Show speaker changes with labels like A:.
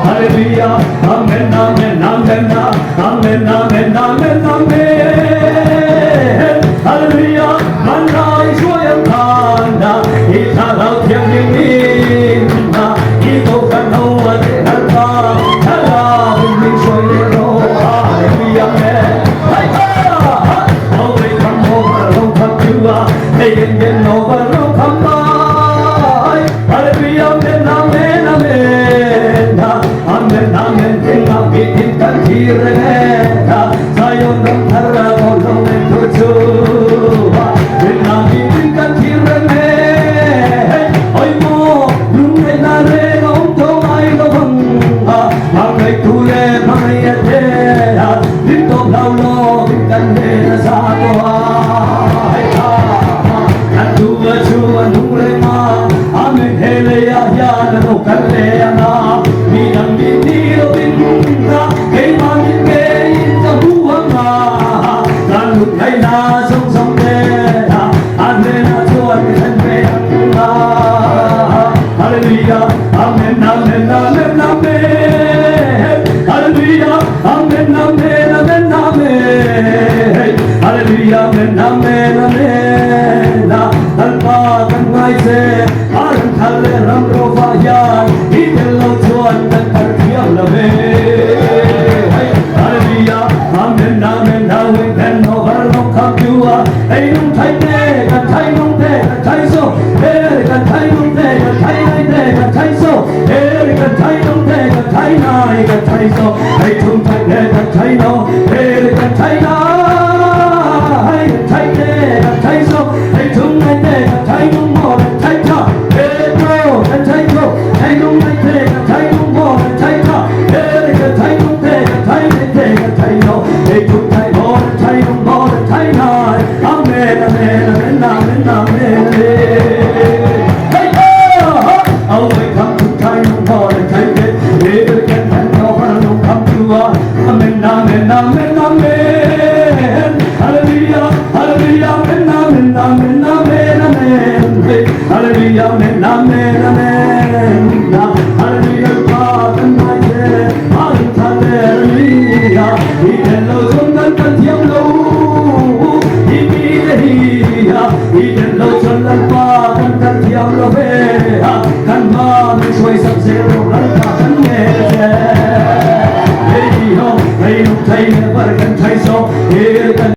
A: Hallelujah, amen, amen, amen, amen, amen, amen, amen. Hallelujah, man ai chúa em than đã, khi ta lao thiên linh linh đã, khi tôi cần hầu ở thế thân ta, ta là mình chúa lên đâu. Hallelujah, amen. Hãy ta, hãy về thăm hồ và lâu thăm Chúa, hãy yên yên hồ và lâu thăm Ngài. Hallelujah, amen, amen, amen, amen, amen. Tenga bitin kanjirene, sayon dam thara kolong entuju. Tenga bitin kanjirene, oi mo lungai nare ngom thong ai lo bang, mangai tule mangai ate, linto lau lo bitan ne sa to ai ta, atu aju anule ma, amen hele ya ya no kalle na, minam biniro binna, kay mamin kay ta buanga, lanut kay na song song de, ane na tuan kan kay na. Hallelujah, amen, amen, amen, amen. Hallelujah, amen, amen, amen, amen. Hallelujah, amen, amen, amen. Alpa kan ngai se, aran thale ram ro va yan, idel lo chuan kan kar thiam la ve. Hallelujah, amen, amen, amen, kan no var no kham chua, ai nung thai te, kan thai nung te, kan thai so, kan thai nung te, kan thai nai te, kan thai so, kan thai nung te, kan thai nai, kan thai so, ai thung thai te, kan thai no, kan thai nai, kan thai te, kan thai so, ai thung nai te, kan thai nung mo, kan thai tha, kan thai ko, ai nung nai te, kan thai nung mo, kan thai tha, kan thai nung te, kan thai nai te, kan thai no, ai thung thai mo, kan thai nung mo, kan thai nai. Amen, amen, amen, amen, amen. Hey, oh, we come to thai nung mo, kan thai te, kan thai no, kan nung come to amen, amen, amen, amen. Hallelujah, hallelujah, amen, amen, amen, amen, amen. Hallelujah, amen, amen, amen. Hallelujah, God and my dear, hallelujah. He can lo sun kan kan thiam lo, he be the he can lo sun lan pa kan kan thiam lo ve, kan ma mi soi sab se lo lan pa kan ne se. Hey ho, hey no thai ne par kan thai so, hey kan